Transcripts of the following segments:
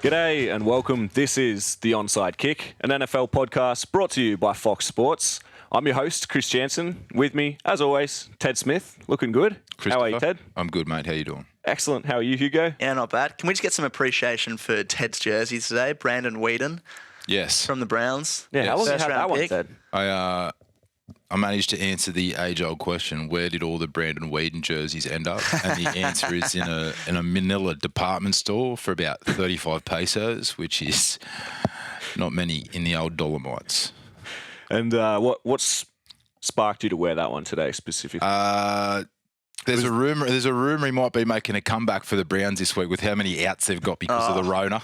G'day and welcome. This is the Onside Kick, an NFL podcast brought to you by Fox Sports. I'm your host, Chris Janssen. With me, as always, Ted Smith. Looking good. How are you, Ted? I'm good, mate. How you doing? Excellent. How are you, Hugo? Yeah, not bad. Can we just get some appreciation for Ted's jersey today? Brandon Weeden Yes. from the Browns. Yeah, how long have you First had that round one, pick. Ted? I managed to answer the age-old question: where did all the Brandon Weeden jerseys end up? And the answer is in a Manila department store for about 35 pesos, which is not many in the old Dolomites. And what's sparked you to wear that one today specifically? There's a rumor he might be making a comeback for the Browns this week with how many outs they've got because of the Rona,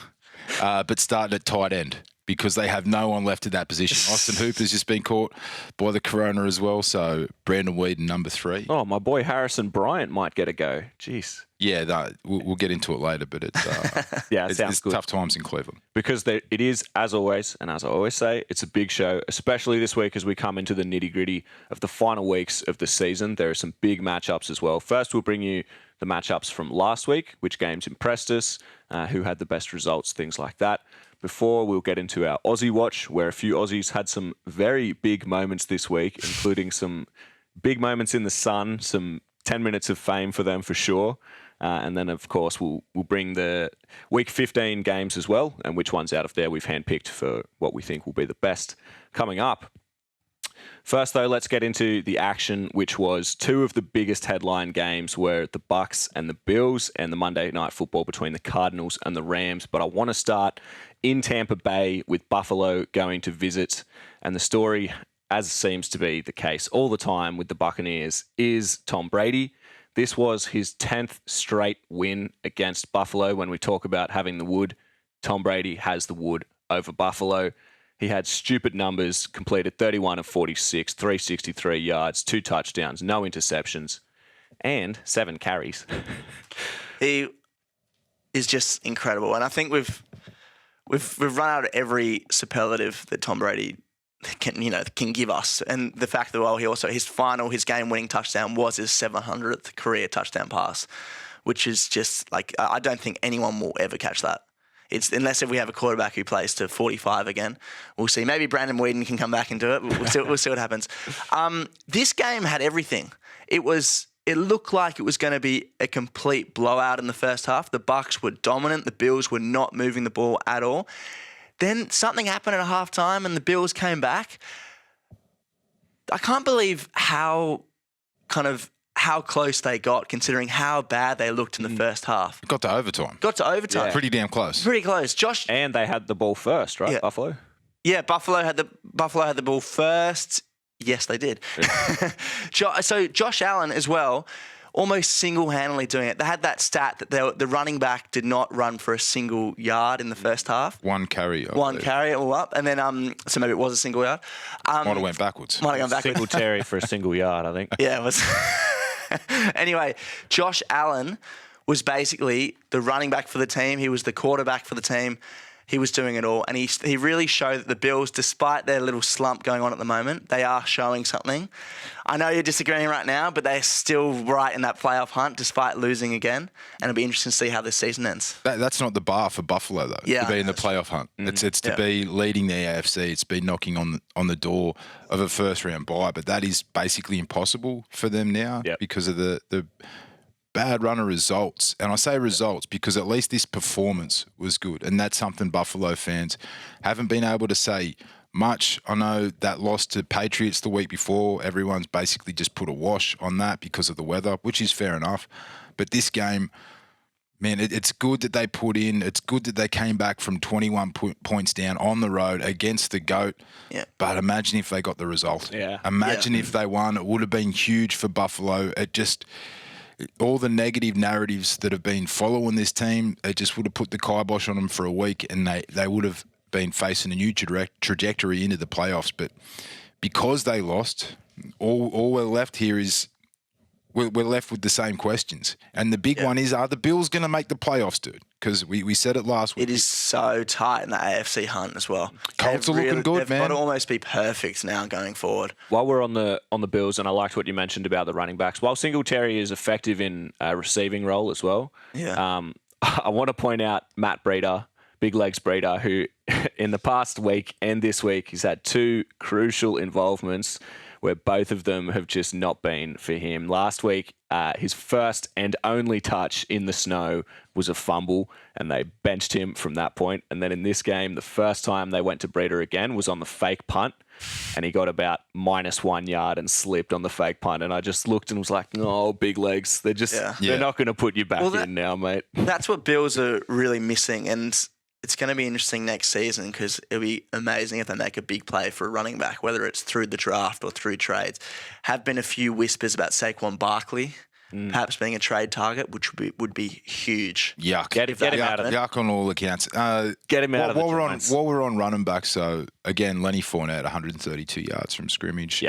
but starting at tight end, because they have no one left at that position. Austin Hooper's just been caught by the corona as well, so Brandon Weeden, number 3. Oh, my boy Harrison Bryant might get a go. Jeez. Yeah, we'll get into it later, but it's Yeah, it sounds it's good. tough times in Cleveland. Because it is, as always, and as I always say, it's a big show, especially this week as we come into the nitty-gritty of the final weeks of the season. There are some big matchups as well. First, we'll bring you the matchups from last week, which games impressed us, who had the best results, things like that. Before we'll get into our Aussie watch, where a few Aussies had some very big moments this week, including some big moments in the sun, some 10 minutes of fame for them for sure. And then, of course, we'll bring the Week 15 games as well, and which ones out of there we've handpicked for what we think will be the best coming up. First, though, let's get into the action, which was two of the biggest headline games were the Bucs and the Bills, and the Monday Night Football between the Cardinals and the Rams. But I want to start in Tampa Bay with Buffalo going to visit, and the story, as seems to be the case all the time with the Buccaneers, is Tom Brady. This was his 10th straight win against Buffalo. When we talk about having the wood, Tom Brady has the wood over Buffalo. He had stupid numbers, completed 31 of 46, 363 yards, 2 touchdowns, no interceptions, and 7 carries. He is just incredible, and I think we've run out of every superlative that Tom Brady can give us, and the fact that his game-winning touchdown was his 700th career touchdown pass, which is just like, I don't think anyone will ever catch that. Unless if we have a quarterback who plays to 45 again, we'll see. Maybe Brandon Weeden can come back and do it. We'll see what happens. This game had everything. It looked like it was going to be a complete blowout in the first half. The Bucs were dominant. The Bills were not moving the ball at all. Then something happened at halftime and the Bills came back. I can't believe how close they got, considering how bad they looked in the first half. Got to overtime. Yeah. Pretty damn close. Pretty close. And they had the ball first, right, Yeah. Buffalo? Yeah, Buffalo had the ball first. Yes, they did. So Josh Allen as well, almost single-handedly doing it. They had that stat that the running back did not run for a single yard in the first half. One carry. One carry all up, and then so maybe it was a single yard. Might have went backwards. Single Terry for a single yard, I think. Yeah, it was. Anyway, Josh Allen was basically the running back for the team. He was the quarterback for the team. He was doing it all. And he really showed that the Bills, despite their little slump going on at the moment, they are showing something. I know you're disagreeing right now, but they're still right in that playoff hunt despite losing again. And it'll be interesting to see how this season ends. That's not the bar for Buffalo, though, Yeah. to be in the playoff hunt. It's to be leading the AFC. It's been knocking on the door of a first-round bye, but that is basically impossible for them now because of the bad run of results. And I say results because at least this performance was good, and that's something Buffalo fans haven't been able to say much. I know that loss to Patriots the week before, everyone's basically just put a wash on that because of the weather, which is fair enough. But this game, man, it's good that they put in. It's good that they came back from 21 points down on the road against the GOAT. Yeah. But imagine if they got the result. Yeah. Imagine if they won. It would have been huge for Buffalo. All the negative narratives that have been following this team, it just would have put the kibosh on them for a week, and they would have been facing a new trajectory into the playoffs. But because they lost, all we're left here is we're left with the same questions. And the big one is, are the Bills going to make the playoffs, dude? Because we said it last week. It is so tight in the AFC hunt as well. Colts are looking good, they've man. got to almost be perfect now going forward. While we're on the Bills, and I liked what you mentioned about the running backs, while Singletary is effective in a receiving role as well, Yeah. I want to point out Matt Breida Big Legs Breeder, who in the past week and this week, he's had 2 crucial involvements where both of them have just not been for him. Last week, his first and only touch in the snow was a fumble, and they benched him from that point. And then in this game, the first time they went to Breeder again was on the fake punt, and he got about -1 yard and slipped on the fake punt. And I just looked and was like, oh, Big Legs, they're not going to put you back in now, mate. That's what Bills are really missing, and it's going to be interesting next season because it'll be amazing if they make a big play for a running back, whether it's through the draft or through trades. Have been a few whispers about Saquon Barkley perhaps being a trade target, which would be huge. Yuck. Get him out of there. Yuck on all accounts. Get him out of the Giants. While we're on running back, so again, Lenny Fournette, 132 yards from scrimmage,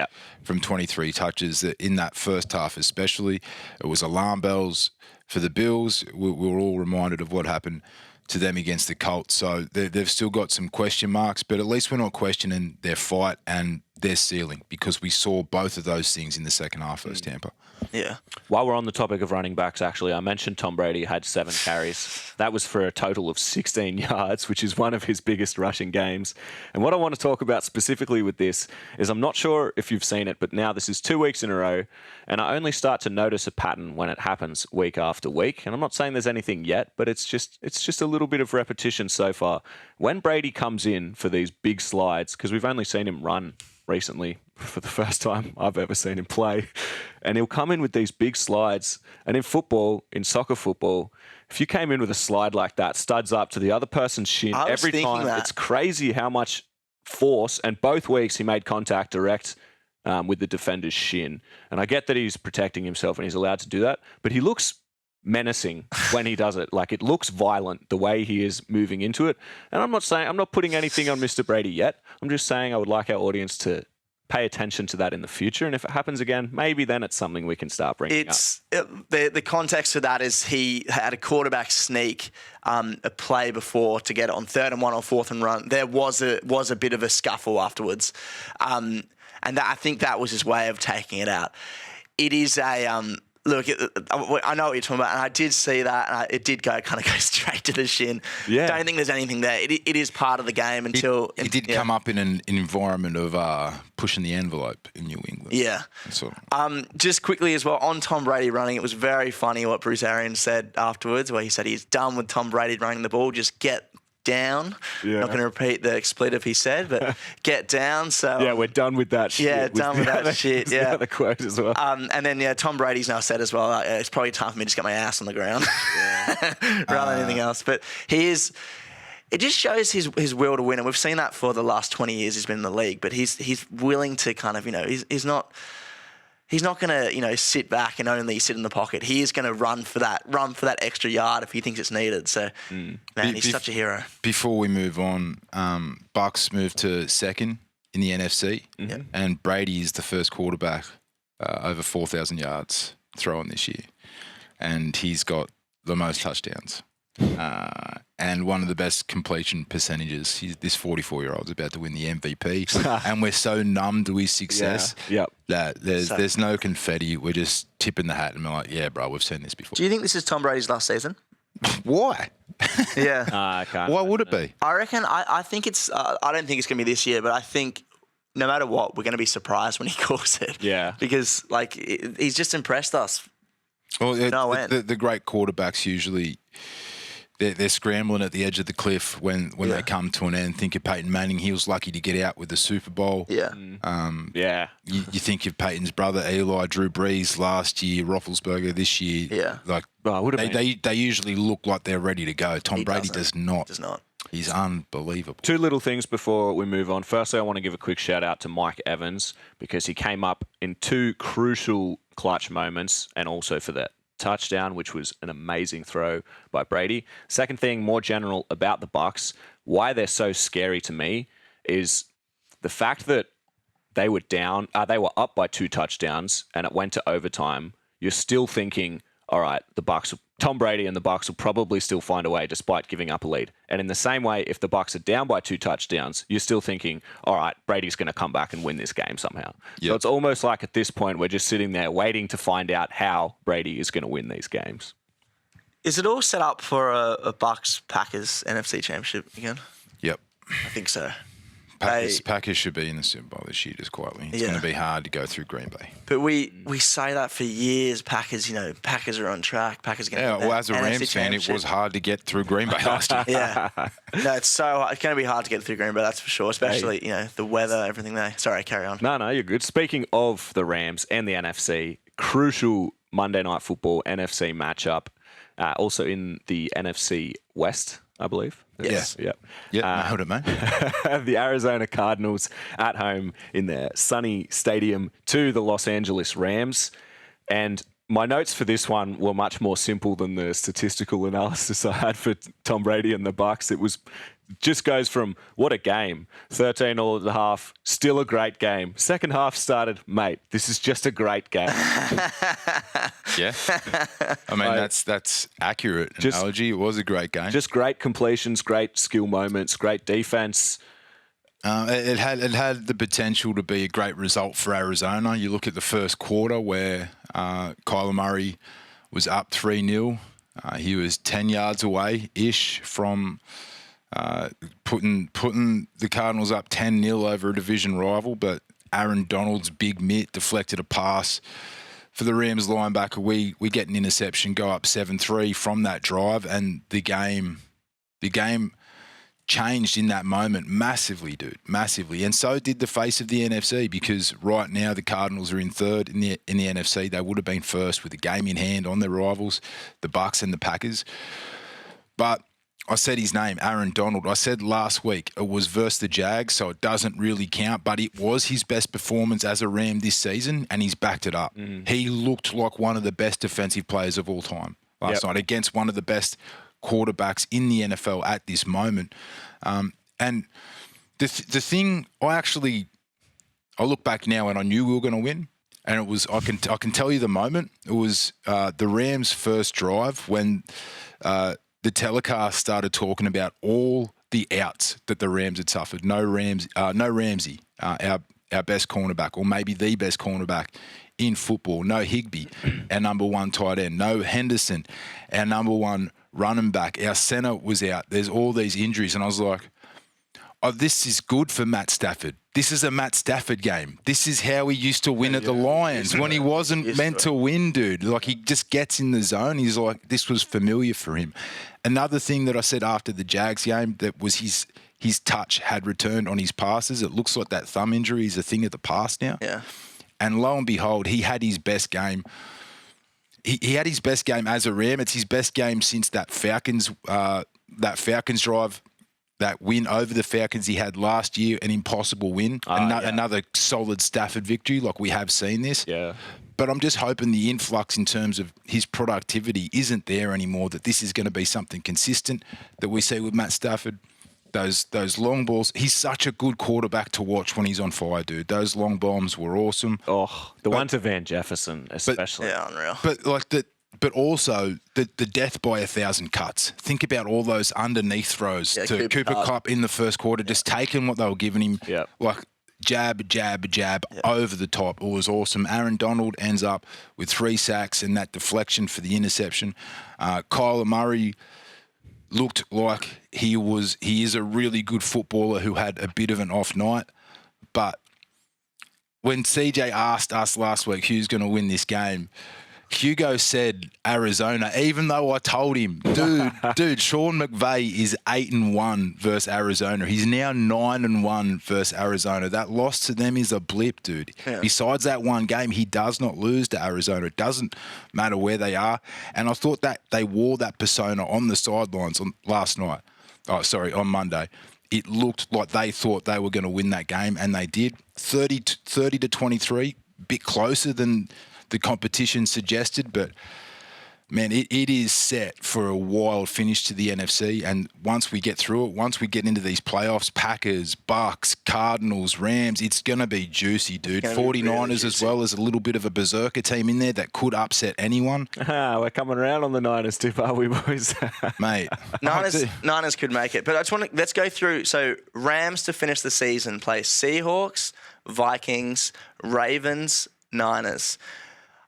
from 23 touches. In that first half especially, it was alarm bells for the Bills. We were all reminded of what happened to them against the Colts. So they've still got some question marks, but at least we're not questioning their fight and their ceiling because we saw both of those things in the second half versus Tampa. Yeah. While we're on the topic of running backs, actually, I mentioned Tom Brady had 7 carries. That was for a total of 16 yards, which is one of his biggest rushing games. And what I want to talk about specifically with this is I'm not sure if you've seen it, but now this is 2 weeks in a row, and I only start to notice a pattern when it happens week after week. And I'm not saying there's anything yet, but it's just a little bit of repetition so far. When Brady comes in for these big slides, because we've only seen him run recently for the first time I've ever seen him play. And he'll come in with these big slides. And in football, in soccer football, if you came in with a slide like that, studs up to the other person's shin every time, it's crazy how much force. And both weeks he made contact direct with the defender's shin. And I get that he's protecting himself and he's allowed to do that, but he looks menacing when he does it. Like, it looks violent the way he is moving into it. And I'm not putting anything on Mr. Brady yet. I'm just saying I would like our audience to pay attention to that in the future. And if it happens again, maybe then it's something we can start bringing up. The context for that is he had a quarterback sneak a play before to get it on 3rd and 1 or 4th and run. There was a bit of a scuffle afterwards. And I think that was his way of taking it out. It is a... Look, I know what you're talking about, and I did see that, and it did kind of go straight to the shin. Yeah. Don't think there's anything there. It is part of the game until... He did come up in an environment of pushing the envelope in New England. Yeah. So. Just quickly as well, on Tom Brady running, it was very funny what Bruce Arians said afterwards, where he said he's done with Tom Brady running the ball, just get down. Yeah. Not going to repeat the expletive he said, but get down. So yeah, we're done with that shit. Yeah, done with that shit. Yeah, the quote as well. And then Tom Brady's now said as well, it's probably time for me to just get my ass on the ground rather than anything else. But he is. It just shows his will to win, and we've seen that for the last 20 years he's been in the league. But he's willing to kind of He's not going to, sit back and only sit in the pocket. He is going to run for that extra yard if he thinks it's needed. So, man, he's such a hero. Before we move on, Bucs moved to 2nd in the NFC, and Brady is the first quarterback over 4,000 yards throwing this year, and he's got the most touchdowns. And one of the best completion percentages. This 44-year-old's about to win the MVP, and we're so numb to his success that there's no confetti. We're just tipping the hat and we're like, yeah, bro, we've seen this before. Do you think this is Tom Brady's last season? Why? Yeah. I can't. Why would it be? I reckon. I think it's. I don't think it's going to be this year, but I think no matter what, we're going to be surprised when he calls it. Yeah. Because he's just impressed us. Well, the great quarterbacks usually. They're scrambling at the edge of the cliff when they come to an end. Think of Peyton Manning. He was lucky to get out with the Super Bowl. Yeah. You think of Peyton's brother, Eli, Drew Brees last year, Roethlisberger this year. Yeah. They usually look like they're ready to go. Tom Brady does not. Does not. He's unbelievable. 2 little things before we move on. Firstly, I want to give a quick shout out to Mike Evans because he came up in 2 crucial clutch moments and also for that touchdown, which was an amazing throw by Brady. Second thing, more general about the Bucs, why they're so scary to me is the fact that they were up by 2 touchdowns and it went to overtime. You're still thinking, all right, Tom Brady and the Bucs will probably still find a way despite giving up a lead. And in the same way, if the Bucs are down by 2 touchdowns, you're still thinking, all right, Brady's going to come back and win this game somehow. Yep. So it's almost like at this point, we're just sitting there waiting to find out how Brady is going to win these games. Is it all set up for a Bucs Packers NFC Championship again? Yep. I think so. Packers should be in the Super Bowl this year, just quietly. It's going to be hard to go through Green Bay. But we say that for years. Packers are on track. Packers are going to as a Rams fan, it was hard to get through Green Bay last year. Yeah. No, it's going to be hard to get through Green Bay, that's for sure, especially, the weather, everything there. Sorry, carry on. No, you're good. Speaking of the Rams and the NFC, crucial Monday Night Football NFC matchup, also in the NFC West, I believe. Yes. Yep. Nailed it, mate. The Arizona Cardinals at home in their sunny stadium to the Los Angeles Rams. And my notes for this one were much more simple than the statistical analysis I had for Tom Brady and the Bucs. It was just goes from what a game, 13 all at the half, still a great game. Second half started, mate, this is just a great game. Yeah. I mean, that's accurate analogy. It was a great game. Just great completions, great skill moments, great defense. It had the potential to be a great result for Arizona. You look at the first quarter where Kyler Murray was up 3-0. He was 10 yards away-ish from putting the Cardinals up 10-0 over a division rival, but Aaron Donald's big mitt deflected a pass for the Rams linebacker. We get an interception, go up 7-3 from that drive, and the game changed in that moment massively, dude, massively. And so did the face of the NFC, because right now the Cardinals are in third in the NFC. They would have been first with a game in hand on their rivals, the Bucs and the Packers. But I said his name, Aaron Donald. I said last week it was versus the Jags, so it doesn't really count, but it was his best performance as a Ram this season, and he's backed it up. He looked like one of the best defensive players of all time last night against one of the best quarterbacks in the NFL at this moment. And the thing, I look back now and I knew we were going to win. And it was, I can tell you the moment. It was the Rams' first drive when the telecast started talking about all the outs that the Rams had suffered. No Ramsey, our best cornerback, or maybe the best cornerback in football. No Higbee, our number one tight end. No Henderson, our number one running back. Our center was out. There's all these injuries. And I was like, oh, this is good for Matt Stafford. This is a Matt Stafford game. This is how he used to win at the Lions when he wasn't meant to win, dude. Like, he just gets in the zone. He's like, this was familiar for him. Another thing that I said after the Jags game, that was his touch had returned on his passes. It looks like that thumb injury is a thing of the past now. Yeah. And lo and behold, he had his best game. He had his best game as a Ram. It's his best game since that Falcons drive. That win over the Falcons he had last year, an impossible win. Another solid Stafford victory, like we have seen this. Yeah. But I'm just hoping the influx in terms of his productivity isn't there anymore, that this is going to be something consistent that we see with Matt Stafford. Those long balls. He's such a good quarterback to watch when he's on fire, dude. Those long bombs were awesome. Oh, the one to Van Jefferson, especially. Unreal. But also the death by 1,000 cuts. Think about all those underneath throws to Cooper Kupp in the first quarter, just taking what they were giving him, like jab over the top. It was awesome. Aaron Donald ends up with 3 sacks and that deflection for the interception. Kyler Murray looked like he is a really good footballer who had a bit of an off night. But when CJ asked us last week who's going to win this game, Hugo said Arizona, even though I told him, dude, Sean McVay is 8-1 versus Arizona. He's now 9-1 versus Arizona. That loss to them is a blip, dude. Yeah. Besides that one game, he does not lose to Arizona. It doesn't matter where they are. And I thought that they wore that persona on the sidelines on Monday. It looked like they thought they were going to win that game, and they did. 30-23, a bit closer than the competition suggested, but man, it is set for a wild finish to the NFC. And once we get through it, once we get into these playoffs, Packers, Bucs, Cardinals, Rams, it's going to be juicy, dude. 49ers really as well as a little bit of a berserker team in there that could upset anyone. We're coming around on the Niners tip, are we, boys? Mate. Niners could make it. But I just want to, let's go through. So Rams to finish the season play Seahawks, Vikings, Ravens, Niners.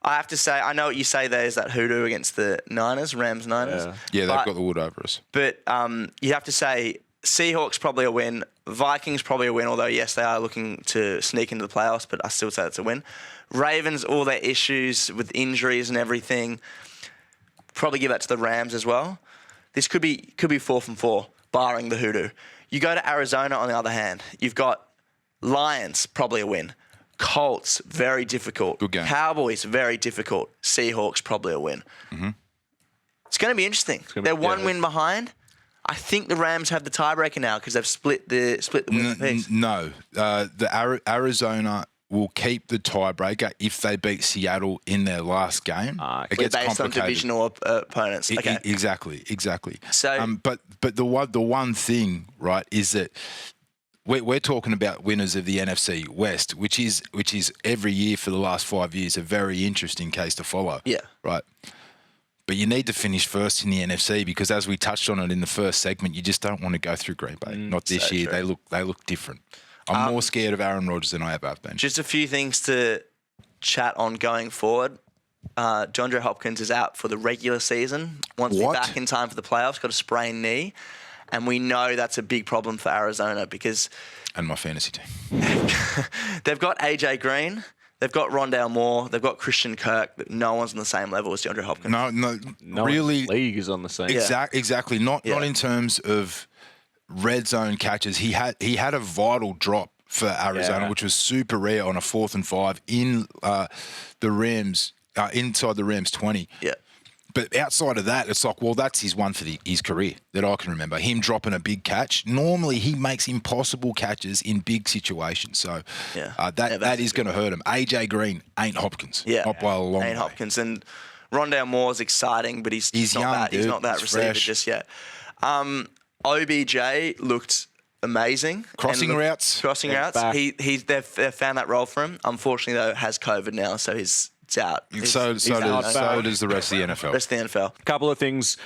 I have to say, I know what you say there is that hoodoo against the Rams-Niners. Yeah, they've got the wood over us. But you have to say Seahawks probably a win. Vikings probably a win, although, yes, they are looking to sneak into the playoffs, but I still say it's a win. Ravens, all their issues with injuries and everything, probably give that to the Rams as well. This could be 4 from 4, barring the hoodoo. You go to Arizona, on the other hand. You've got Lions, probably a win. Colts, very difficult. Good game. Cowboys, very difficult. Seahawks, probably a win. Mm-hmm. It's going to be interesting. They're one win behind. I think the Rams have the tiebreaker now because they've split the win piece. No, Arizona will keep the tiebreaker if they beat Seattle in their last game. It gets based on divisional opponents. Okay. Exactly. So, but the one thing, right, is that we're talking about winners of the NFC West, which is every year for the last 5 years a very interesting case to follow. Yeah. Right. But you need to finish first in the NFC because, as we touched on it in the first segment, you just don't want to go through Green Bay. Not this year. True. They look different. I'm more scared of Aaron Rodgers than I ever have been. Just a few things to chat on going forward. DeAndre Hopkins is out for the regular season. Wants to be back in time for the playoffs. Got a sprained knee. And we know that's a big problem for Arizona because... And my fantasy team. They've got AJ Green. They've got Rondale Moore. They've got Christian Kirk. But no one's on the same level as DeAndre Hopkins. No, really. League is on the same. Exactly. Not in terms of red zone catches. He had a vital drop for Arizona, which was super rare on a 4th and 5 in the Rams, inside the Rams 20. Yeah. But outside of that, it's like, well, that's his one for his career that I can remember. Him dropping a big catch. Normally, he makes impossible catches in big situations. So that is going to hurt him. AJ Green ain't Hopkins. Yeah. Not by a long way. Ain't Hopkins. And Rondale Moore is exciting, but he's young, not that. Dude. He's not that receiver fresh. Just yet. OBJ looked amazing. Crossing routes. They've found that role for him. Unfortunately, though, has COVID now, so it's out. So does the rest of the NFL. A couple of things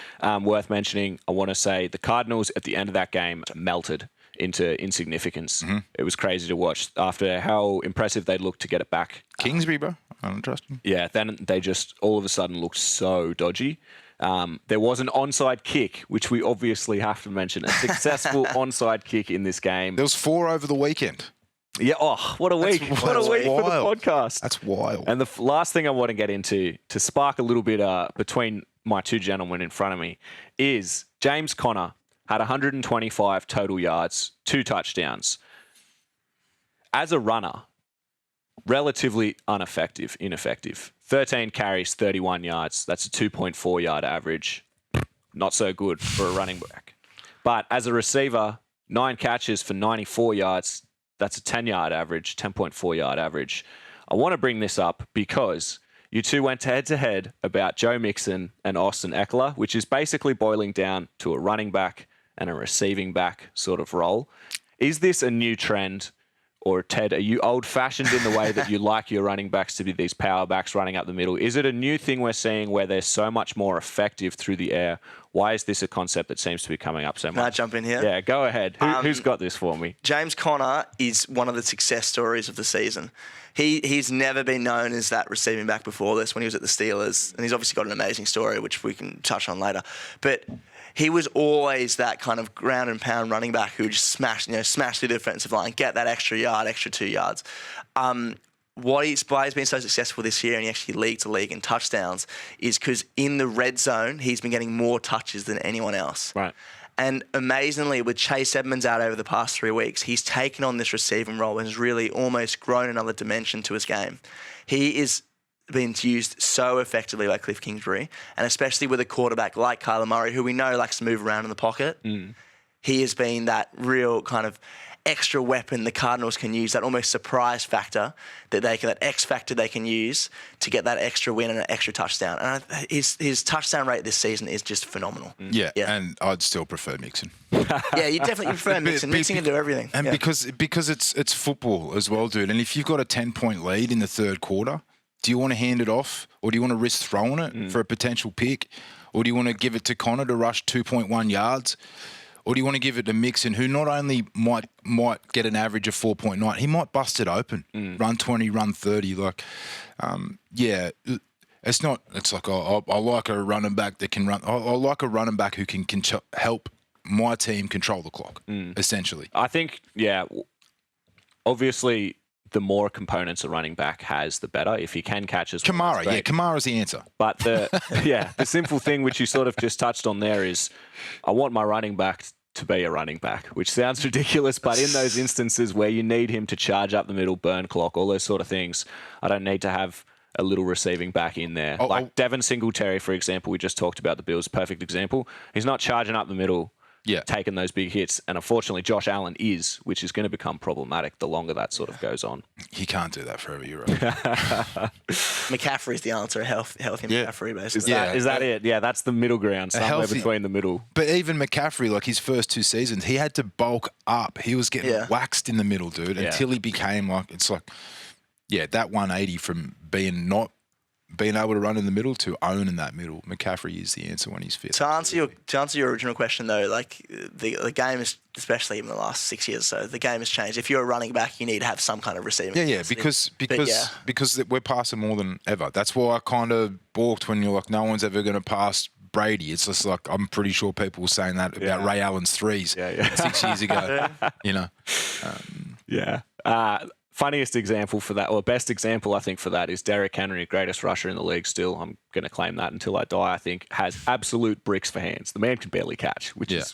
worth mentioning. I want to say the Cardinals at the end of that game melted into insignificance. Mm-hmm. It was crazy to watch after how impressive they looked to get it back. Kingsbury, bro. I don't trust him. Yeah, then they just all of a sudden looked so dodgy. There was an onside kick, which we obviously have to mention. A successful onside kick in this game. There was 4 over the weekend. Yeah, what a week. What a week for the podcast. That's wild. And the last thing I want to get into, to spark a little bit between my two gentlemen in front of me, is James Conner had 125 total yards, 2 touchdowns. As a runner, relatively ineffective. 13 carries, 31 yards. That's a 2.4 yard average. Not so good for a running back. But as a receiver, 9 catches for 94 yards. That's a 10-yard average, 10.4 yard average. I want to bring this up because you two went head-to-head about Joe Mixon and Austin Eckler, which is basically boiling down to a running back and a receiving back sort of role. Is this a new trend? Or, Ted, are you old-fashioned in the way that you like your running backs to be these power backs running up the middle? Is it a new thing we're seeing where they're so much more effective through the air? Why is this a concept that seems to be coming up so much? Can I jump in here? Yeah, go ahead. Who's got this for me? James Conner is one of the success stories of the season. He's never been known as that receiving back before this when he was at the Steelers. And he's obviously got an amazing story, which we can touch on later. But he was always that kind of ground and pound running back who would just smash through the defensive line, get that extra yard, extra 2 yards. Why he's been so successful this year and he actually leads the league in touchdowns is because in the red zone, he's been getting more touches than anyone else. Right. And amazingly, with Chase Edmonds out over the past 3 weeks, he's taken on this receiving role and has really almost grown another dimension to his game. He is been used so effectively by Cliff Kingsbury, and especially with a quarterback like Kyler Murray, who we know likes to move around in the pocket. He has been that real kind of extra weapon the Cardinals can use, that almost surprise factor that X factor they can use to get that extra win and an extra touchdown. And his touchdown rate this season is just phenomenal. Yeah, and I'd still prefer Mixon. Yeah, you definitely prefer Mixon. Mixon can do everything. And because it's football as well, dude. And if you've got a 10-point lead in the third quarter, do you want to hand it off, or do you want to risk throwing it for a potential pick, or do you want to give it to Conner to rush 2.1 yards? Or do you want to give it to Mixon, who not only might get an average of 4.9, he might bust it open, run 20, run 30. It's not. It's like I like a running back that can run. I like a running back who can help my team control the clock. Essentially, I think. Yeah, obviously, the more components a running back has, the better. If he can catch as well, Kamara, Kamara's the answer. But the simple thing which you sort of just touched on there is, I want my running back to be a running back, which sounds ridiculous, but in those instances where you need him to charge up the middle, burn clock, all those sort of things, I don't need to have a little receiving back in there. Devin Singletary, for example, we just talked about the Bills, perfect example. He's not charging up the middle, taking those big hits, and unfortunately Josh Allen is, which is going to become problematic the longer that sort of goes on. He can't do that forever, you're right. McCaffrey's the answer, healthy McCaffrey, basically. Is that it? Yeah, that's the middle ground, somewhere between the middle. But even McCaffrey, like his first 2 seasons, he had to bulk up. He was getting waxed in the middle, dude, until he became that 180 from being able to run in the middle to own in that middle. McCaffrey is the answer when he's fit. To answer your original question, though, like the game is, especially in the last 6 years or so, the game has changed. If you're a running back, you need to have some kind of receiving. Because we're passing more than ever. That's why I kind of balked when you're like, no one's ever going to pass Brady. It's just like, I'm pretty sure people were saying that about Ray Allen's threes 6 years ago. Funniest example for that, or best example, I think, for that is Derrick Henry, greatest rusher in the league still. I'm going to claim that until I die, I think, has absolute bricks for hands. The man can barely catch, which is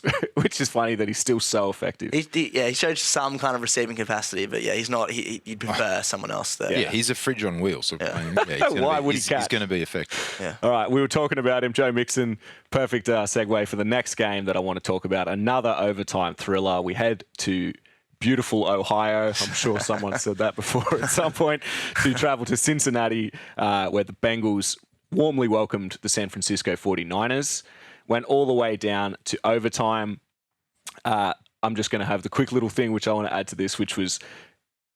funny that he's still so effective. He showed some kind of receiving capacity, but he's not. He'd prefer someone else there. Yeah, he's a fridge on wheels. So Why would he catch? He's going to be effective. Yeah. All right, we were talking about him, Joe Mixon. Perfect segue for the next game that I want to talk about. Another overtime thriller. We head to beautiful Ohio. I'm sure someone said that before at some point, to travel to Cincinnati, where the Bengals warmly welcomed the San Francisco 49ers. Went all the way down to overtime. I'm just going to have the quick little thing which I want to add to this, which was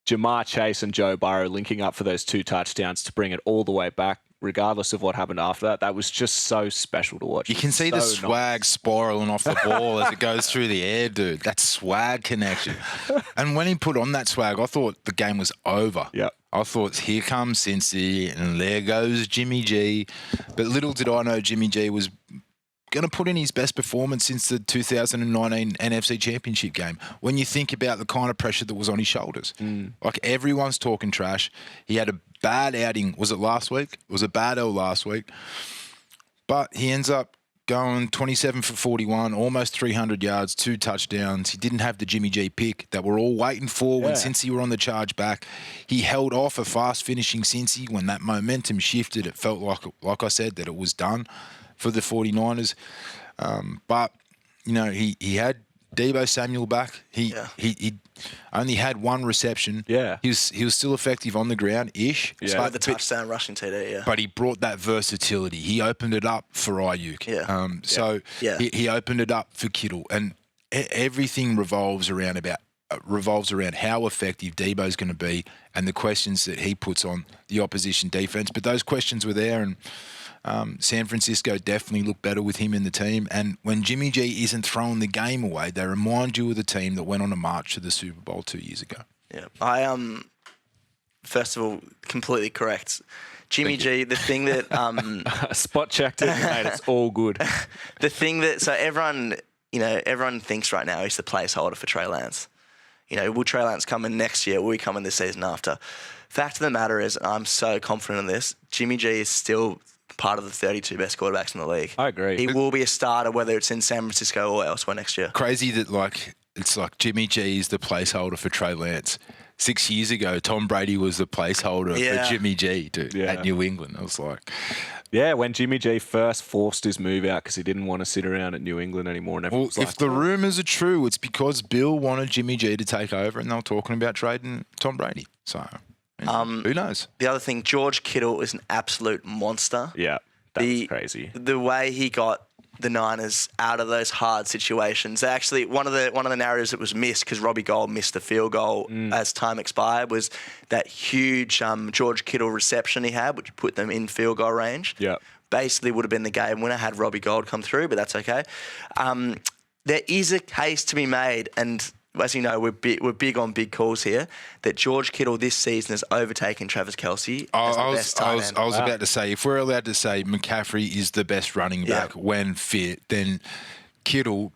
Jamar Chase and Joe Burrow linking up for those 2 touchdowns to bring it all the way back, regardless of what happened after that. That was just so special to watch. You can see the swag spiraling off the ball as it goes through the air, dude. That swag connection. And when he put on that swag, I thought the game was over. Yep. I thought, here comes Cincy, and there goes Jimmy G. But little did I know Jimmy G was going to put in his best performance since the 2019 NFC Championship game. When you think about the kind of pressure that was on his shoulders. Like, everyone's talking trash. He had a bad outing. Was it last week? It was a bad L last week. But he ends up going 27 for 41, almost 300 yards, 2 touchdowns. He didn't have the Jimmy G pick that we're all waiting for when Cincy were on the charge back. He held off a fast-finishing Cincy. When that momentum shifted, it felt like I said, that it was done for the 49ers. But, he had Deebo Samuel back. He only had 1 reception. Yeah. He was still effective on the ground-ish. Yeah. But the touchdown rushing TD, But he brought that versatility. He opened it up for Ayuk. Yeah. He opened it up for Kittle. And everything revolves around how effective Deebo's going to be and the questions that he puts on the opposition defense. But those questions were there, and San Francisco definitely looked better with him in the team. And when Jimmy G isn't throwing the game away, they remind you of the team that went on a march to the Super Bowl 2 years ago. Yeah. I first of all, completely correct. Jimmy G, the thing that spot checked it, mate. It's all good. The thing that everyone thinks right now he's the placeholder for Trey Lance. Will Trey Lance come in next year? Will he come in the season after? Fact of the matter is, I'm so confident in this. Jimmy G is still part of the 32 best quarterbacks in the league. I agree. He will be a starter, whether it's in San Francisco or elsewhere next year. Crazy that it's like Jimmy G is the placeholder for Trey Lance. 6 years ago, Tom Brady was the placeholder for Jimmy G, dude, at New England. I was like... Yeah, when Jimmy G first forced his move out because he didn't want to sit around at New England anymore. And if the rumours are true, it's because Bill wanted Jimmy G to take over and they were talking about trading Tom Brady. So... who knows? The other thing, George Kittle is an absolute monster. Yeah, that's crazy. The way he got the Niners out of those hard situations. Actually, one of the narratives that was missed because Robbie Gould missed the field goal as time expired was that huge George Kittle reception he had, which put them in field goal range. Yeah, basically would have been the game winner had Robbie Gould come through, but that's okay. There is a case to be made, and as you know, we're big on big calls here, that George Kittle this season has overtaken Travis Kelce as the best tight end. I was about to say, if we're allowed to say McCaffrey is the best running back when fit, then Kittle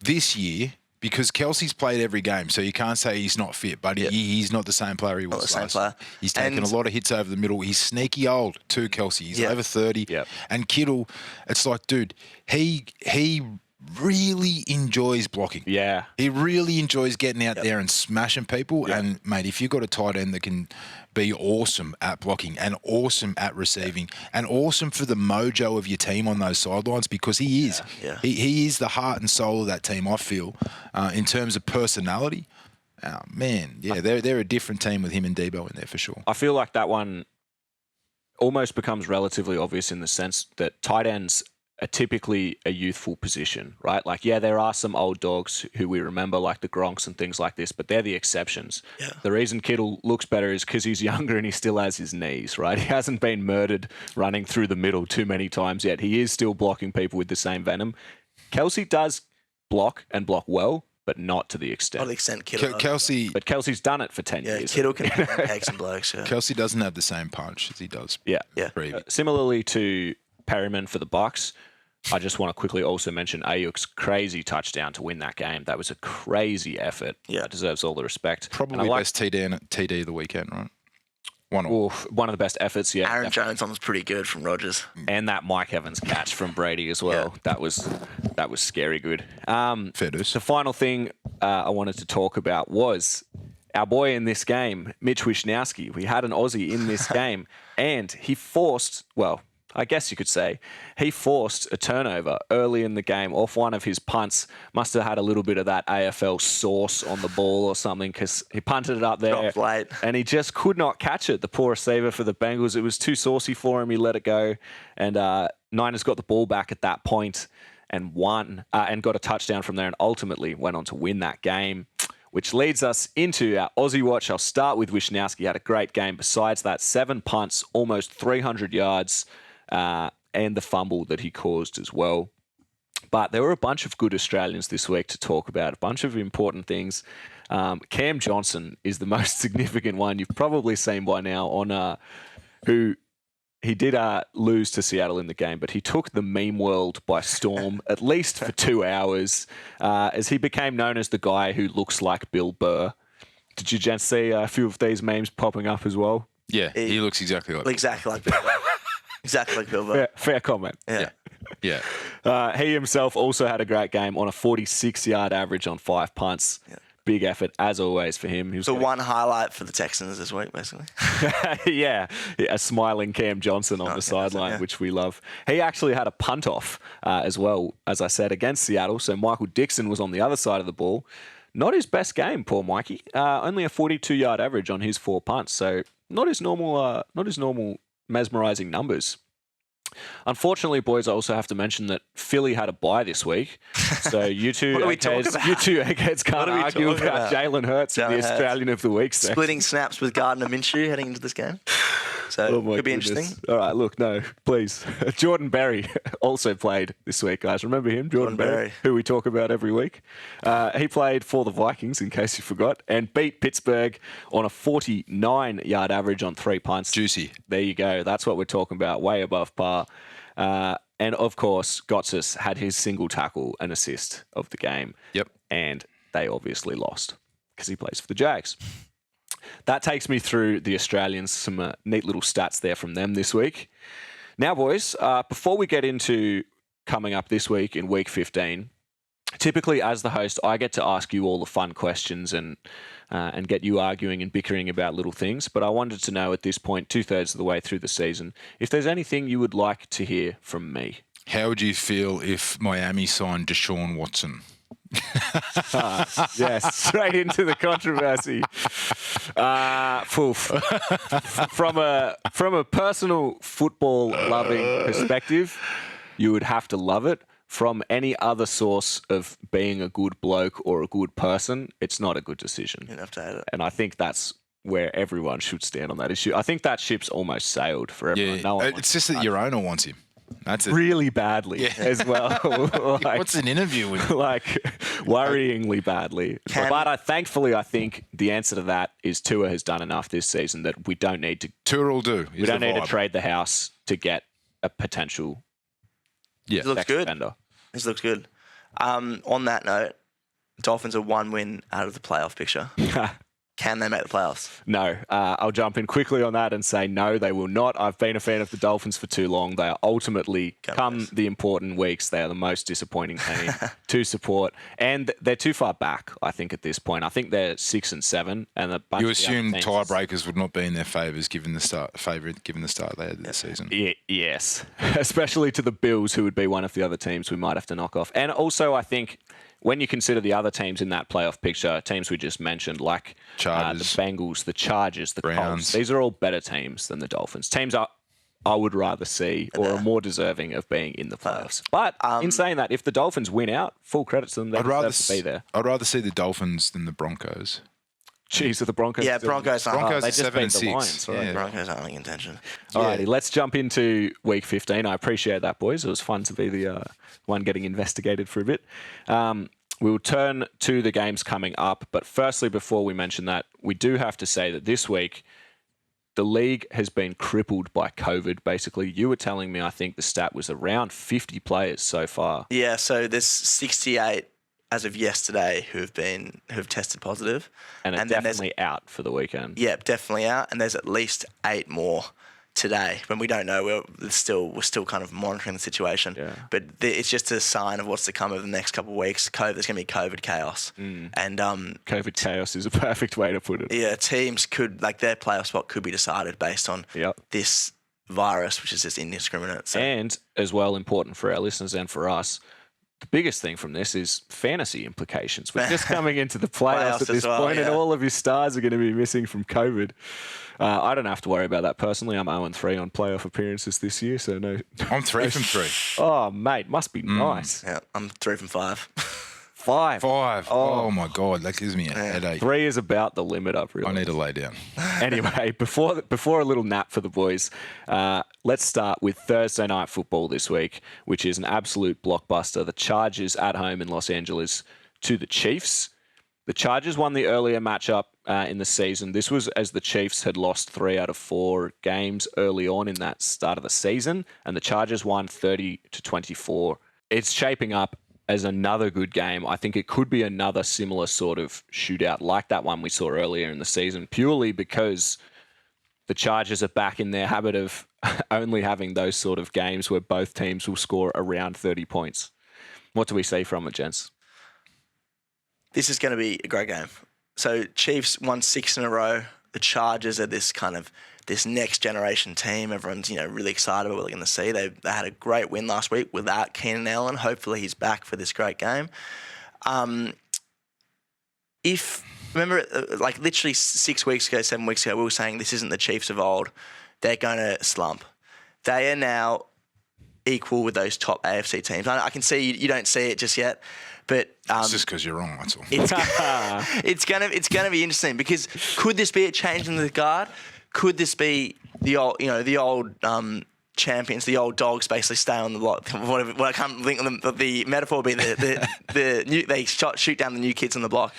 this year, because Kelce's played every game, so you can't say he's not fit, but he's not the same player he was last year. He's taken a lot of hits over the middle. He's sneaky old too, Kelce. He's over 30. Yep. And Kittle, it's like, dude, he really enjoys blocking. Yeah. He really enjoys getting out there and smashing people. Yep. And, mate, if you've got a tight end that can be awesome at blocking and awesome at receiving and awesome for the mojo of your team on those sidelines, because he is. Yeah. He is the heart and soul of that team, I feel, in terms of personality. Oh, man, yeah, they're a different team with him and Debo in there for sure. I feel like that one almost becomes relatively obvious in the sense that tight ends are typically a youthful position, right? Like, yeah, there are some old dogs who we remember, like the Gronks and things like this, but they're the exceptions. Yeah. The reason Kittle looks better is because he's younger and he still has his knees, right? He hasn't been murdered running through the middle too many times yet. He is still blocking people with the same venom. Kelce does block and block well, but not to the extent. Not to the extent Kittle. Kelce, But Kelsey's done it for 10 yeah, years. Kittle can take some blokes. Yeah. Kelce doesn't have the same punch as he does. Yeah. Similarly to Perryman for the Bucs, I just want to quickly also mention Ayuk's crazy touchdown to win that game. That was a crazy effort. Yeah. That deserves all the respect. Probably best TD of the weekend, right? One of the best efforts, yeah. Aaron Jones on was pretty good from Rodgers. And that Mike Evans catch from Brady as well. Yeah. That was scary good. Fair dues. The final thing I wanted to talk about was our boy in this game, Mitch Wishnowsky. We had an Aussie in this game, and he forced, well, I guess you could say, he forced a turnover early in the game off one of his punts. Must have had a little bit of that AFL sauce on the ball or something, because he punted it up there late. and he just could not catch it. The poor receiver for the Bengals, it was too saucy for him. He let it go, and Niners got the ball back at that point and won and got a touchdown from there, and ultimately went on to win that game. Which leads us into our Aussie Watch. I'll start with Wishnowsky. He had a great game. Besides that, 7 punts, almost 300 yards. And the fumble that he caused as well. But there were a bunch of good Australians this week to talk about, a bunch of important things. Cam Janssen is the most significant one. You've probably seen by now on who he did lose to Seattle in the game, but he took the meme world by storm, at least for 2 hours, as he became known as the guy who looks like Bill Burr. Did you, gents, see a few of these memes popping up as well? Yeah, he looks exactly like Bill Burr. Exactly like Bill Burr. Fair comment. Yeah. He himself also had a great game on a 46-yard average on 5 punts. Yeah. Big effort, as always, for him. So one highlight for the Texans this week, basically. yeah, a smiling Cam Janssen on the sideline, which we love. He actually had a punt off as well, as I said, against Seattle. So Michael Dixon was on the other side of the ball. Not his best game, poor Mikey. Only a 42-yard average on his 4 punts. So not his normal mesmerizing numbers. Unfortunately, boys, I also have to mention that Philly had a bye this week. So you two eggheads can't argue about Jalen Hurts, the Australian of the week. So. Splitting snaps with Gardner Minshew heading into this game. So it could be interesting. All right, look, no, please. Jordan Berry also played this week, guys. Remember him? Jordan Berry, who we talk about every week. He played for the Vikings, in case you forgot, and beat Pittsburgh on a 49-yard average on 3 punts. Juicy. There you go. That's what we're talking about, way above par. And, of course, Gotsis had his single tackle and assist of the game. Yep. And they obviously lost because he plays for the Jags. That takes me through the Australians, some neat little stats there from them this week. Now, boys, before we get into coming up this week in week 15, typically as the host, I get to ask you all the fun questions and get you arguing and bickering about little things. But I wanted to know at this point, 2/3 of the way through the season, if there's anything you would like to hear from me. How would you feel if Miami signed Deshaun Watson? Yes, straight into the controversy. From a personal football loving perspective, you would have to love it. From any other source of being a good bloke or a good person, it's not a good decision. You'd have to hate it. And I think that's where everyone should stand on that issue. I think that ship's almost sailed for everyone. Yeah, it's just that your owner wants him. That's really badly as well. Like, what's an interview with? Like, worryingly badly. But thankfully, I think the answer to that is Tua has done enough this season that we don't need to. Tua will do. We don't need to trade the house to get a potential. Yeah, it looks good. Defender. This looks good. On that note, Dolphins are 1 win out of the playoff picture. Can they make the playoffs? No. I'll jump in quickly on that and say no, they will not. I've been a fan of the Dolphins for too long. They are ultimately, come the important weeks, they are the most disappointing team to support. And they're too far back, I think, at this point. I think they're 6 and 7. And a bunch you of assume tiebreakers would not be in their favours given the start they had this season. Yes. Especially to the Bills, who would be one of the other teams we might have to knock off. And also, I think, when you consider the other teams in that playoff picture, teams we just mentioned, like the Bengals, the Chargers, the Colts, these are all better teams than the Dolphins. Teams I would rather see or are more deserving of being in the playoffs. But in saying that, if the Dolphins win out, full credit to them, they deserve to be there. I'd rather see the Dolphins than the Broncos. Jeez, are the Broncos? Yeah, Broncos are they 7 and 6. The Lions, right? Broncos aren't in contention. Alrighty, let's jump into Week 15. I appreciate that, boys. It was fun to be the one getting investigated for a bit. We'll turn to the games coming up. But firstly, before we mention that, we do have to say that this week, the league has been crippled by COVID, basically. You were telling me, I think the stat was around 50 players so far. Yeah, so there's 68 as of yesterday who've tested positive. And definitely out for the weekend. Yeah, definitely out. And there's at least 8 more today, when we don't know. We're still kind of monitoring the situation. Yeah. But it's just a sign of what's to come over the next couple of weeks. There's going to be COVID chaos. And COVID chaos is a perfect way to put it. Yeah, teams could, like, their playoff spot could be decided based on this virus, which is just indiscriminate. So. And as well, important for our listeners and for us, the biggest thing from this is fantasy implications. We're just coming into the playoffs at this point, and all of your stars are going to be missing from COVID. I don't have to worry about that personally. I'm 0-3 on playoff appearances this year, so no. I'm 3 from 3. Oh, mate, must be nice. Yeah, I'm 3 from 5. 5. Oh my God, that gives me a headache. 3 is about the limit, I've realized. I need to lay down. Anyway, before a little nap for the boys, let's start with Thursday night football this week, which is an absolute blockbuster. The Chargers at home in Los Angeles to the Chiefs. The Chargers won the earlier matchup in the season. This was as the Chiefs had lost 3 out of 4 games early on in that start of the season, and the Chargers won 30-24. It's shaping up as another good game. I think it could be another similar sort of shootout like that one we saw earlier in the season, purely because the Chargers are back in their habit of only having those sort of games where both teams will score around 30 points. What do we see from it, gents? This is going to be a great game. So Chiefs won 6 in a row. The Chargers are this next generation team. Everyone's really excited about what they're going to see. They had a great win last week without Keenan Allen. Hopefully he's back for this great game. Remember, like literally 7 weeks ago, we were saying this isn't the Chiefs of old. They're going to slump. They are now equal with those top AFC teams. I can see you don't see it just yet. But it's just because you're wrong. That's all. It's gonna be interesting because could this be a change in the guard? Could this be the old champions, the old dogs, basically stay on the block? What I can't think of them, but the metaphor would be the new, they shoot down the new kids on the block.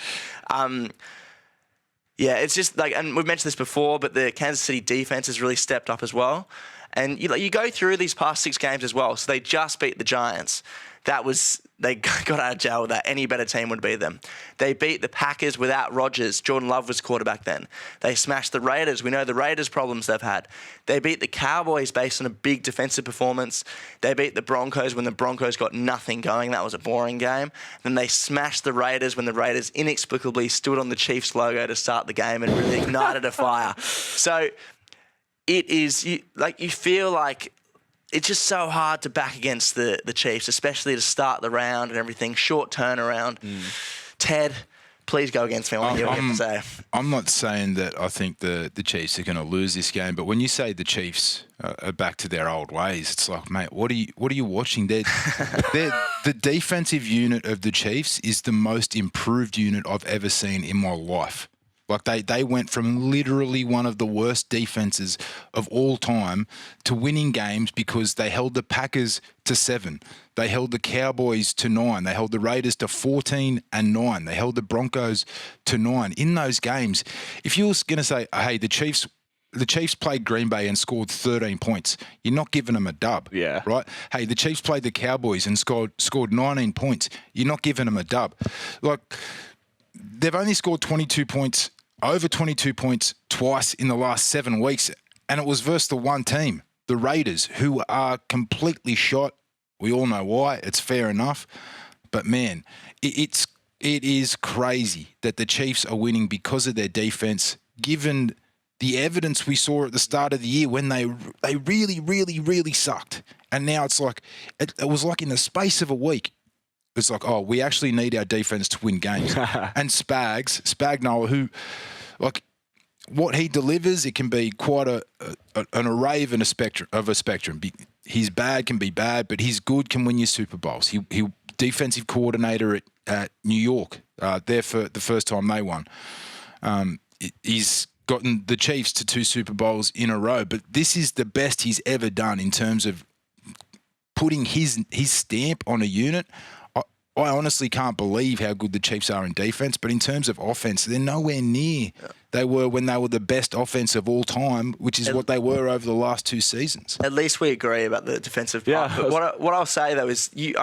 It's just like, and we've mentioned this before, but the Kansas City defense has really stepped up as well. And you go through these past 6 games as well. So they just beat the Giants. They got out of jail with that. Any better team would beat them. They beat the Packers without Rodgers. Jordan Love was quarterback then. They smashed the Raiders. We know the Raiders' problems they've had. They beat the Cowboys based on a big defensive performance. They beat the Broncos when the Broncos got nothing going. That was a boring game. Then they smashed the Raiders when the Raiders inexplicably stood on the Chiefs logo to start the game and really ignited a fire. So it is, you feel like it's just so hard to back against the Chiefs, especially to start the round and everything. Short turnaround. Ted, please go against me. I want to hear what you have to say. I'm not saying that I think the Chiefs are going to lose this game, but when you say the Chiefs are back to their old ways, it's like, mate, what are you watching? The defensive unit of the Chiefs is the most improved unit I've ever seen in my life. Like they went from literally one of the worst defenses of all time to winning games because they held the Packers to 7. They held the Cowboys to 9. They held the Raiders to 14-9. They held the Broncos to 9. In those games, if you were going to say, hey, the Chiefs played Green Bay and scored 13 points, you're not giving them a dub. Yeah. Right? Hey, the Chiefs played the Cowboys and scored 19 points. You're not giving them a dub. Like, they've only scored 22 points, over 22 points twice in the last 7 weeks, and it was versus the one team, the Raiders, who are completely shot. We all know why. It's fair enough. But, man, it is crazy that the Chiefs are winning because of their defense, given the evidence we saw at the start of the year when they really, really, really sucked. And now it's like, it was like in the space of a week, it's like, oh, we actually need our defense to win games. And Spagnuolo, who, like, what he delivers, it can be quite an array of a spectrum. His bad can be bad, but his good can win you Super Bowls. He defensive coordinator at New York, there for the first time they won. He's gotten the Chiefs to 2 Super Bowls in a row, but this is the best he's ever done in terms of putting his stamp on a unit. I honestly can't believe how good the Chiefs are in defense, but in terms of offense, they're nowhere near they were when they were the best offense of all time, which is what they were over the last 2 seasons. At least we agree about the defensive part. Yeah. But what I'll say, though, is you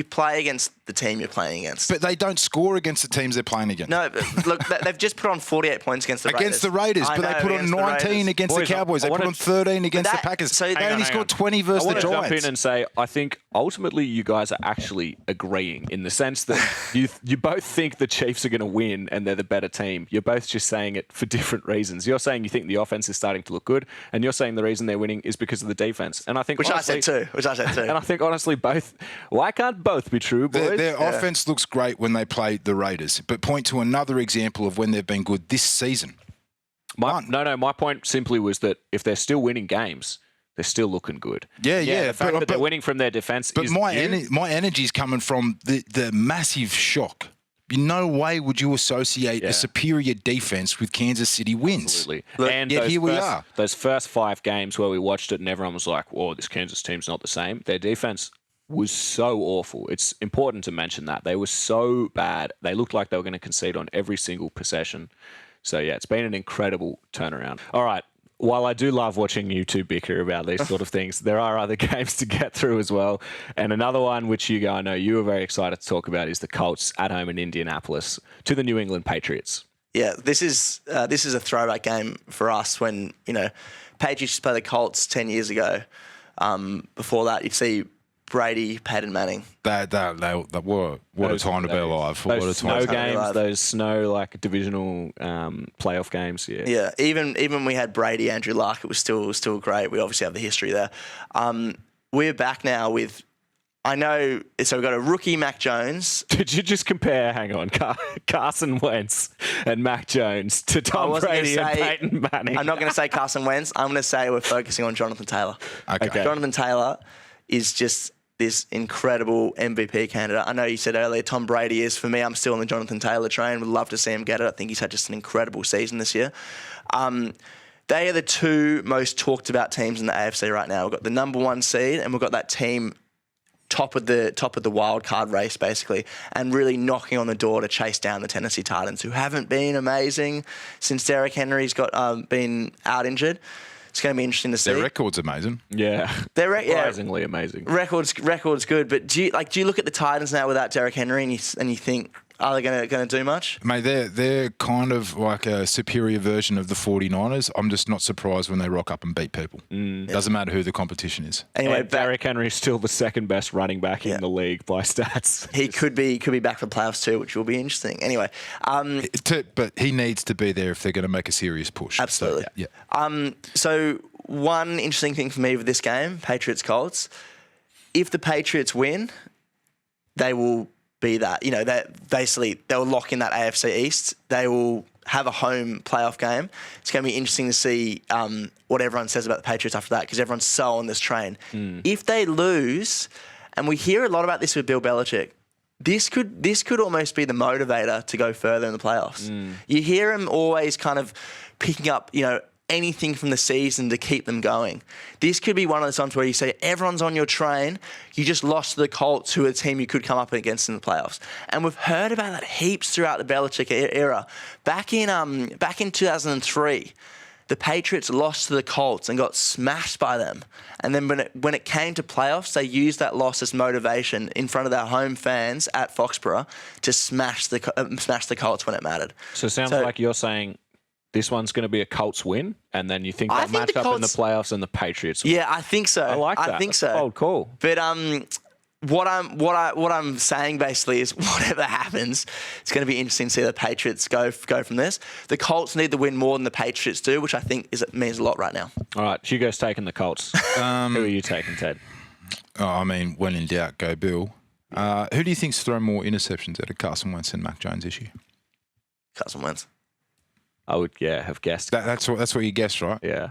play against the team you're playing against. But they don't score against the teams they're playing against. No, but look, they've just put on 48 points against the Raiders. Against the Raiders, but they put on 19 against the Cowboys. They put on 13 against the Packers. So they only scored 20 versus the Giants. I want to jump in and say, I think ultimately you guys are actually agreeing in the sense that you both think the Chiefs are going to win and they're the better team. You're both just saying it for different reasons. You're saying you think the offense is starting to look good, and you're saying the reason they're winning is because of the defense. And I think Which I said too. And I think honestly both. Why can't both be true, boys? Their offense looks great when they play the Raiders, but point to another example of when they've been good this season. My point simply was that if they're still winning games, they're still looking good. Yeah. The fact that they're winning from their defense is my energy is coming from the massive shock. In no way would you associate a superior defense with Kansas City wins. Absolutely. And yet here we are. Those first 5 games where we watched it and everyone was like, whoa, this Kansas team's not the same. Their defense was so awful. It's important to mention that. They were so bad. They looked like they were going to concede on every single possession. So, yeah, it's been an incredible turnaround. All right. While I do love watching you two bicker about these sort of things, there are other games to get through as well. And another one which I know you were very excited to talk about is the Colts at home in Indianapolis to the New England Patriots. Yeah, this is a throwback game for us when, Patriots used to play the Colts 10 years ago. Before that, you'd see Brady, Peyton Manning. What a time to be alive. Those snow games, those snow divisional playoff games. Yeah. Even we had Brady, Andrew Luck. It was still great. We obviously have the history there. We're back now with. I know. So we've got a rookie, Mac Jones. Did you just compare? Hang on, Carson Wentz and Mac Jones to Tom Brady and Peyton Manning? I'm not going to say Carson Wentz. I'm going to say we're focusing on Jonathan Taylor. Okay. Jonathan Taylor is just this incredible MVP candidate. I know you said earlier Tom Brady is. For me, I'm still on the Jonathan Taylor train. Would love to see him get it. I think he's had just an incredible season this year. They are the 2 most talked about teams in the AFC right now. We've got the number 1 seed, and we've got that team top of the wild card race, basically, and really knocking on the door to chase down the Tennessee Titans, who haven't been amazing since Derrick Henry's been out injured. It's going to be interesting to see. Their record's amazing. Yeah, surprisingly amazing. Record's good, but do you look at the Titans now without Derrick Henry and you think, are they going to do much? Mate, they're kind of like a superior version of the 49ers. I'm just not surprised when they rock up and beat people. Doesn't matter who the competition is. Anyway, Derrick Henry is still the second best running back in the league by stats. He could be back for the playoffs too, which will be interesting. Anyway, but he needs to be there if they're going to make a serious push. Absolutely. So, yeah. So one interesting thing for me with this game, Patriots-Colts, if the Patriots win, they will be that. They'll lock in that AFC East. They will have a home playoff game. It's going to be interesting to see what everyone says about the Patriots after that, because everyone's so on this train. If they lose, and we hear a lot about this with Bill Belichick, this could almost be the motivator to go further in the playoffs. You hear him always kind of picking up, anything from the season to keep them going. This could be one of those times where you say everyone's on your train. You just lost to the Colts, who are a team you could come up against in the playoffs. And we've heard about that heaps throughout the Belichick era. Back in 2003. The Patriots lost to the Colts and got smashed by them. And then when it came to playoffs, they used that loss as motivation in front of their home fans at Foxborough to smash the Colts when it mattered. So it sounds like you're saying this one's going to be a Colts win, and then you think they'll match up in the playoffs and the Patriots win. Yeah, I think so. I like that. I think so. Bold call. But what I'm saying basically is whatever happens, it's going to be interesting to see the Patriots go from this. The Colts need the win more than the Patriots do, which I think means a lot right now. All right, Hugo's taking the Colts. Who are you taking, Ted? When in doubt, go Bill. Who do you think's thrown more interceptions out of Carson Wentz and Mac Jones this year? Carson Wentz. I would, have guessed. That's what you guessed, right? Yeah.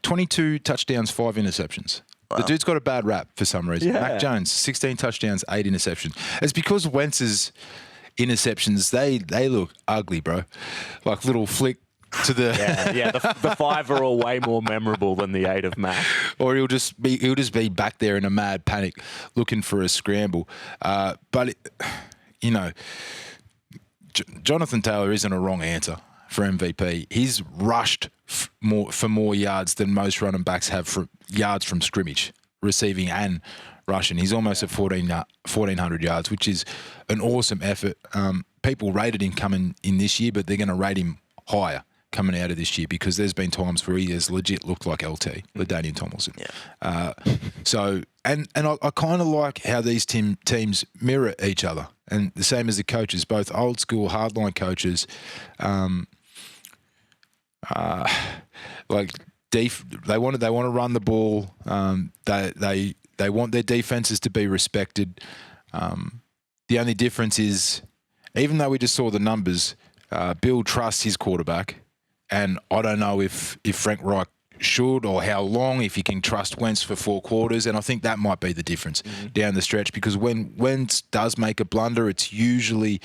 22 touchdowns, 5 interceptions. Wow. The dude's got a bad rap for some reason. Yeah. Mac Jones, 16 touchdowns, 8 interceptions. It's because Wentz's interceptions, they look ugly, bro. Like little flick to the... the 5 are all way more memorable than the 8 of Mac. Or he'll just be back there in a mad panic looking for a scramble. Jonathan Taylor isn't a wrong answer for MVP. He's rushed for more yards than most running backs have for yards from scrimmage, receiving and rushing. He's almost at 1,400 yards, which is an awesome effort. People rated him coming in this year, but they're going to rate him higher coming out of this year because there's been times where he has legit looked like LT, LaDainian Tomlinson. Yeah. I kind of like how these teams mirror each other, and the same as the coaches, both old school hardline coaches. They want to run the ball. They want their defenses to be respected. The only difference is, even though we just saw the numbers, Bill trusts his quarterback, and I don't know if Frank Reich should or how long, if he can trust Wentz for 4 quarters, and I think that might be the difference down the stretch, because when Wentz does make a blunder, it's usually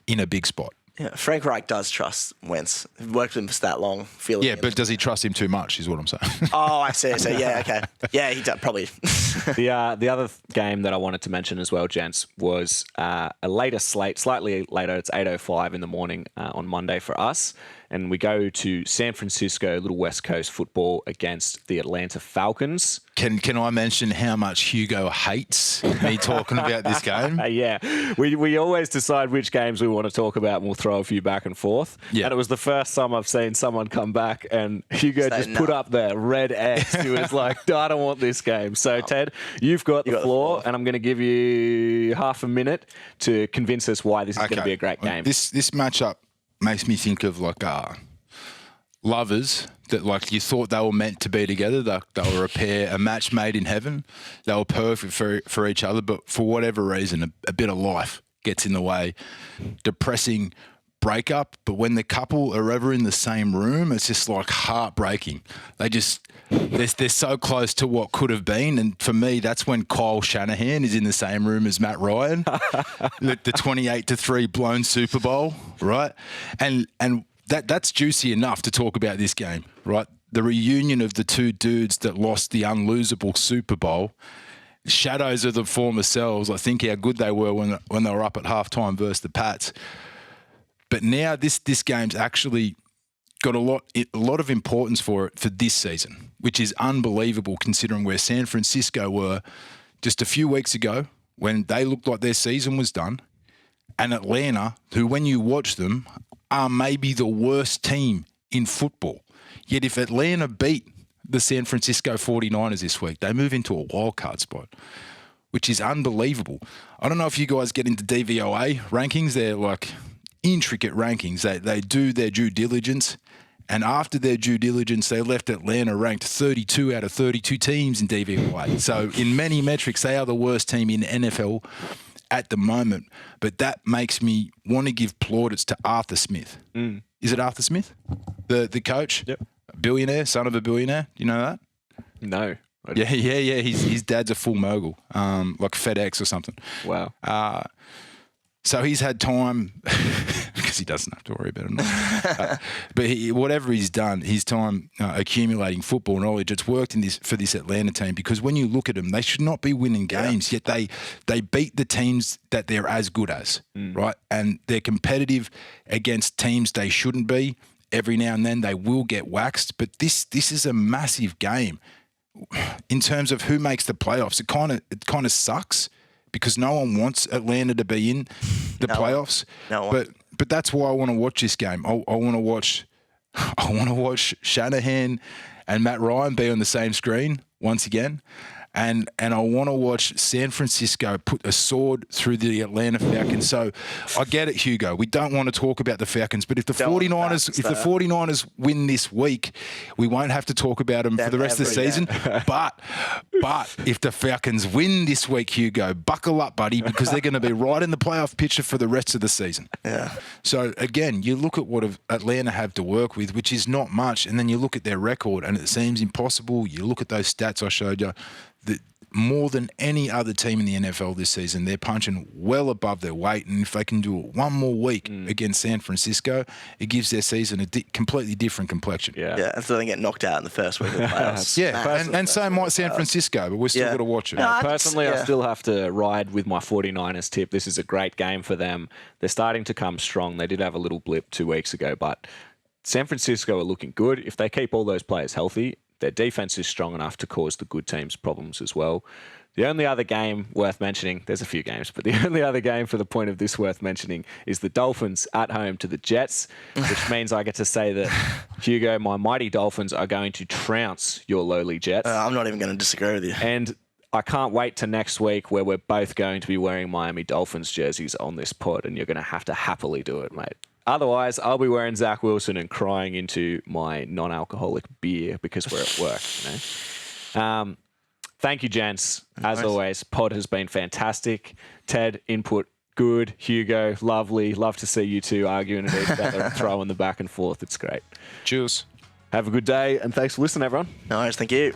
in a big spot. Yeah, Frank Reich does trust Wentz. Worked with him for that long. But does he trust him too much is what I'm saying. Oh, I see. So, yeah, okay. Yeah, he does, probably. The other game that I wanted to mention as well, gents, was a later slate, slightly later. It's 8:05 in the morning on Monday for us. And we go to San Francisco, little West Coast football against the Atlanta Falcons. Can I mention how much Hugo hates me talking about this game? Yeah. We always decide which games we want to talk about, and we'll throw a few back and forth. Yeah. And it was the first time I've seen someone come back and Hugo put up the red X. He was like, I don't want this game. So, Ted, you've got the floor, and I'm going to give you half a minute to convince us why this is going to be a great game. This matchup makes me think of lovers that you thought they were meant to be together. They were a match made in heaven. They were perfect for each other, but for whatever reason, a bit of life gets in the way. Depressing breakup, but when the couple are ever in the same room, it's just like heartbreaking. They're so close to what could have been, and for me, that's when Kyle Shanahan is in the same room as Matt Ryan, the 28-3 blown Super Bowl, right? And that's juicy enough to talk about this game, right? The reunion of the two dudes that lost the unlosable Super Bowl, shadows of the former selves. I think how good they were when they were up at halftime versus the Pats. But now this game's actually got a lot of importance for it for this season, which is unbelievable considering where San Francisco were just a few weeks ago when they looked like their season was done, and Atlanta, who when you watch them are maybe the worst team in football. Yet if Atlanta beat the San Francisco 49ers this week, they move into a wildcard spot, which is unbelievable. I don't know if you guys get into DVOA rankings. They're like intricate rankings. They do their due diligence. And after their due diligence, they left Atlanta ranked 32 out of 32 teams in DVOA. So in many metrics, they are the worst team in the NFL at the moment. But that makes me want to give plaudits to Arthur Smith. Is it Arthur Smith? The coach? Yep. Billionaire, son of a billionaire. Do you know that? No. Yeah. His dad's a full mogul, like FedEx or something. Wow. So he's had time, because he doesn't have to worry about it. But whatever he's done, his time accumulating football knowledge, it's worked for this Atlanta team, because when you look at them, they should not be winning games, yet they beat the teams that they're as good as, right? And they're competitive against teams they shouldn't be. Every now and then they will get waxed, but this is a massive game. In terms of who makes the playoffs, it kind of sucks, because no one wants Atlanta to be in the playoffs. No one. But that's why I want to watch this game. I want to watch Shanahan and Matt Ryan be on the same screen once again. And I want to watch San Francisco put a sword through the Atlanta Falcons. So I get it, Hugo. We don't want to talk about the Falcons, but if the 49ers win this week, we won't have to talk about them for the rest of the season. But if the Falcons win this week, Hugo, buckle up, buddy, because they're going to be right in the playoff picture for the rest of the season. Yeah. So again, you look at what Atlanta have to work with, which is not much, and then you look at their record, and it seems impossible. You look at those stats I showed you. That more than any other team in the NFL this season, they're punching well above their weight. And if they can do it one more week against San Francisco, it gives their season a completely different complexion. Yeah, and so they get knocked out in the first week of the playoffs. And so might San Francisco, but we're still got to watch it. No, personally, I still have to ride with my 49ers tip. This is a great game for them. They're starting to come strong. They did have a little blip 2 weeks ago, but San Francisco are looking good. If they keep all those players healthy, their defense is strong enough to cause the good teams problems as well. The only other game worth mentioning, there's a few games, but the only other game for the point of this worth mentioning is the Dolphins at home to the Jets, which means I get to say that, Hugo, my mighty Dolphins are going to trounce your lowly Jets. I'm not even going to disagree with you. And I can't wait to next week where we're both going to be wearing Miami Dolphins jerseys on this pod, and you're going to have to happily do it, mate. Otherwise, I'll be wearing Zach Wilson and crying into my non-alcoholic beer because we're at work. You know? Thank you, gents. As always, pod has been fantastic. Ted, input good. Hugo, lovely. Love to see you two arguing at each other and throwing the back and forth. It's great. Cheers. Have a good day, and thanks for listening, everyone. No worries, thank you.